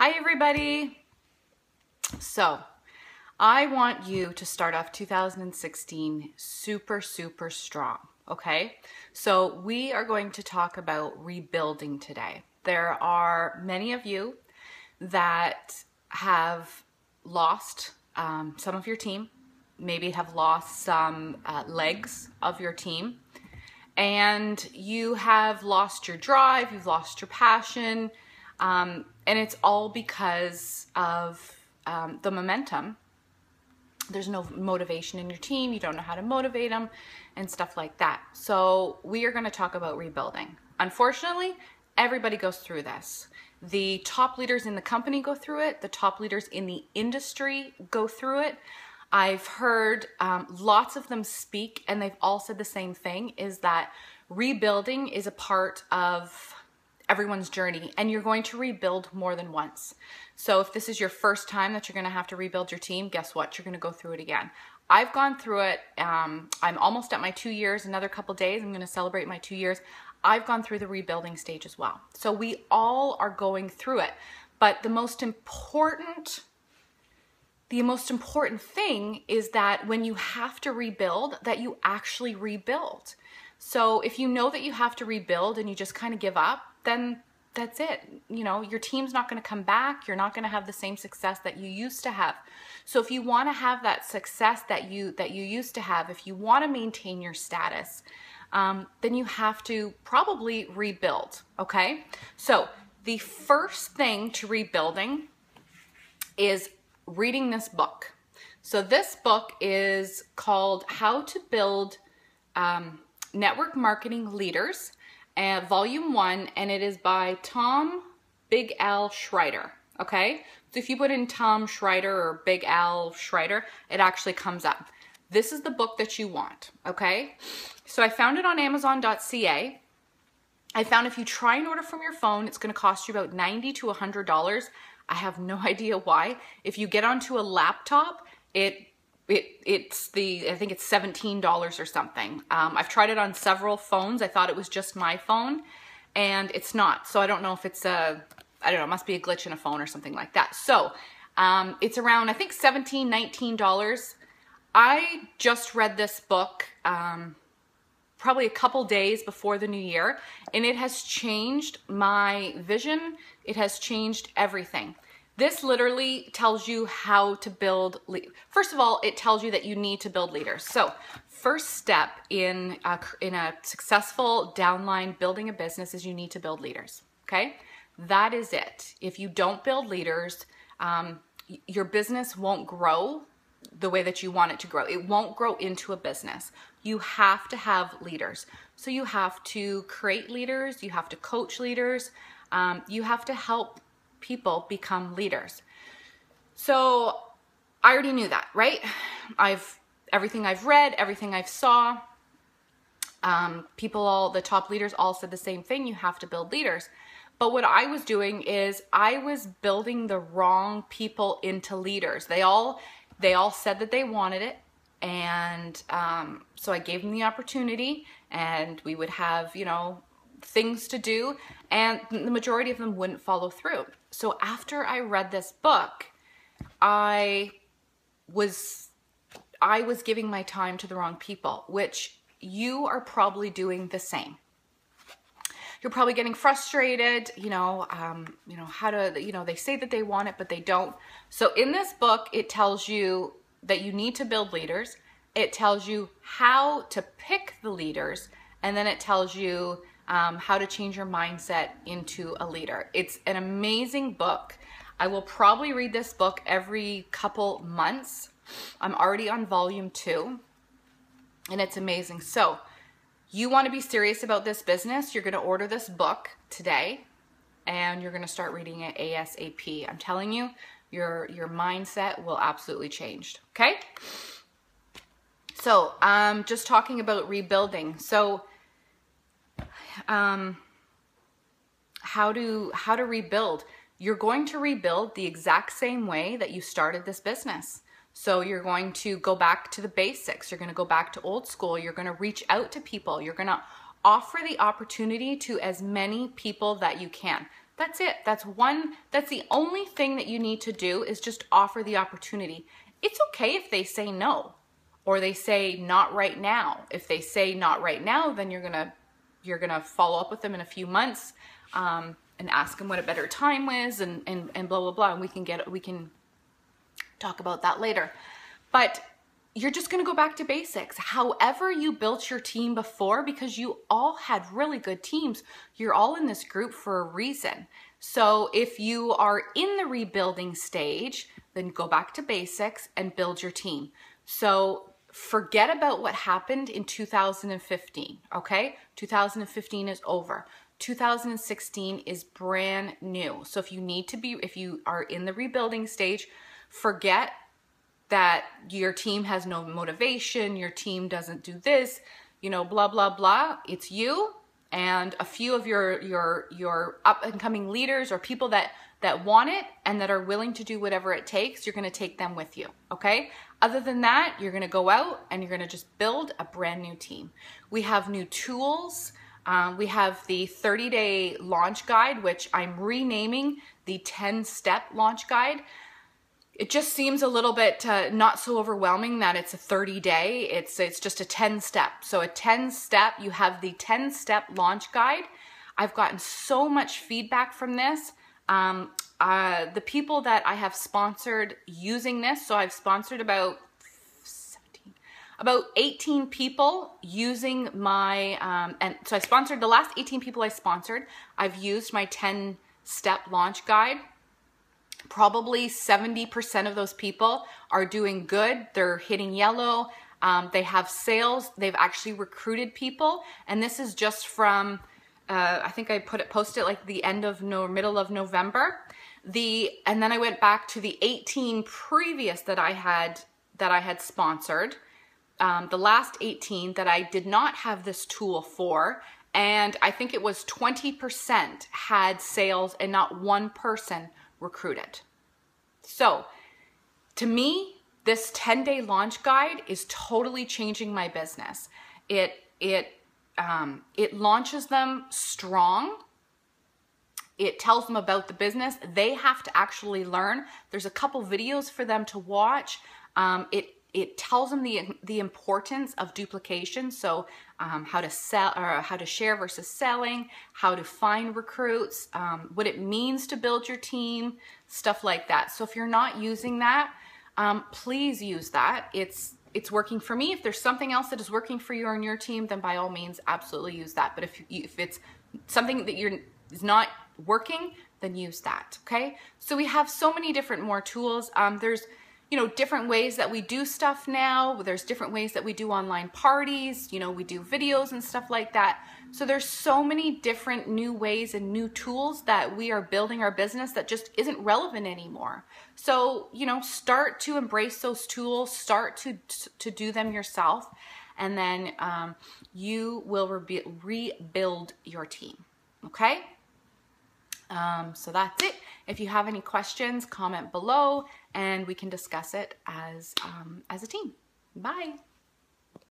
Hi everybody. So I want you to start off 2016 super strong, okay? So we are going to talk about rebuilding today. There are many of you that have lost some of your team, maybe have lost some legs of your team, and you have lost your drive, you've lost your passion, and it's all because of the momentum. There's no motivation in your team. You don't know how to motivate them and stuff like that. So we are going to talk about rebuilding. Unfortunately, everybody goes through this. The top leaders in the company go through it. The top leaders in the industry go through it. I've heard lots of them speak, and they've all said the same thing, is that rebuilding is a part of everyone's journey, and you're going to rebuild more than once. So if this is your first time that you're going to have to rebuild your team, guess what? You're going to go through it again. I've gone through it. I'm almost at my 2 years. Another couple days, I'm going to celebrate my 2 years. I've gone through the rebuilding stage as well. So we all are going through it. But the most important thing is that when you have to rebuild, that you actually rebuild. So if you know that you have to rebuild and you just kind of give up, then that's it. You know, your team's not going to come back. You're not going to have the same success that you used to have. So if you want to have that success that you used to have, if you want to maintain your status, then you have to probably rebuild. Okay. So the first thing to rebuilding is reading this book. So this book is called How to Build Network Marketing Leaders, Volume 1, and it is by Tom Big Al Schreider, okay? So if you put in Tom Schreider or Big Al Schreider, it actually comes up. This is the book that you want, okay? So I found it on Amazon.ca. I found if you try and order from your phone, it's gonna cost you about $90 to $100. I have no idea why. If you get onto a laptop, I think it's $17 or something. I've tried it on several phones. I thought it was just my phone, and it's not. So I don't know if it's I don't know, it must be a glitch in a phone or something like that. So it's around, I think, $17, $19. I just read this book probably a couple days before the new year, and it has changed my vision. It has changed everything. This literally tells you how to build. First of all, it tells you that you need to build leaders. So first step in a successful downline building a business is you need to build leaders, okay? That is it. If you don't build leaders, your business won't grow the way that you want it to grow. It won't grow into a business. You have to have leaders. So you have to create leaders. You have to coach leaders. You have to help people become leaders. So I already knew that, right? Everything I've read, everything I've saw, the top leaders all said the same thing. You have to build leaders. But what I was doing is I was building the wrong people into leaders. They all said that they wanted it. And so I gave them the opportunity, and we would have, you know, things to do, and the majority of them wouldn't follow through. So after I read this book, I was giving my time to the wrong people, which you are probably doing the same. You're probably getting frustrated, they say that they want it, but they don't. So in this book, it tells you that you need to build leaders. It tells you how to pick the leaders, and then it tells you how to change your mindset into a leader. It's an amazing book. I will probably read this book every couple months. I'm already on volume 2, and it's amazing. So you want to be serious about this business, you're going to order this book today, and you're going to start reading it ASAP. I'm telling you, your mindset will absolutely change, okay? So just talking about rebuilding. So how to rebuild. You're going to rebuild the exact same way that you started this business. So you're going to go back to the basics. You're going to go back to old school. You're going to reach out to people. You're going to offer the opportunity to as many people that you can. That's it. That's the only thing that you need to do, is just offer the opportunity. It's okay if they say no, or they say not right now. If they say not right now, then you're gonna follow up with them in a few months, and ask them what a better time is, and blah blah blah. And we can talk about that later. But you're just going to go back to basics. However you built your team before, because you all had really good teams. You're all in this group for a reason. So if you are in the rebuilding stage, then go back to basics and build your team. So forget about what happened in 2015, okay? 2015 is over. 2016 is brand new. So if you are in the rebuilding stage, forget that your team has no motivation, your team doesn't do this, blah, blah, blah. It's you and a few of your up and coming leaders, or people that want it and that are willing to do whatever it takes. You're going to take them with you. Okay. Other than that, you're going to go out and you're going to just build a brand new team. We have new tools. We have the 30-day launch guide, which I'm renaming the 10-step launch guide. It just seems a little bit not so overwhelming that it's a 30-day. It's just a 10-step. So a 10-step, you have the 10-step launch guide. I've gotten so much feedback from this. The people that I have sponsored using this, so I've sponsored about 18 people using my, and so I sponsored the last 18 people I sponsored. I've used my 10-step launch guide. Probably 70% of those people are doing good. They're hitting yellow. They have sales. They've actually recruited people. And this is just from, I think I posted like the middle of November. And then I went back to the 18 previous that I had sponsored. The last 18 that I did not have this tool for. And I think it was 20% had sales and not one person recruited. So to me, this 10-day launch guide is totally changing my business. It launches them strong. It tells them about the business. They have to actually learn. There's a couple videos for them to watch. It tells them the importance of duplication. So how to sell, or how to share versus selling, how to find recruits, what it means to build your team, stuff like that. So if you're not using that, please use that. It's working for me. If there's something else that is working for you or in your team, then by all means, absolutely use that. But if it's something that is not working, then use that. Okay. So we have so many different more tools. There's different ways that we do stuff now. There's different ways that we do online parties. We do videos and stuff like that. So there's so many different new ways and new tools that we are building our business that just isn't relevant anymore. So, start to embrace those tools, start to do them yourself, and then you will rebuild your team. Okay? So that's it. If you have any questions, comment below and we can discuss it as a team. Bye.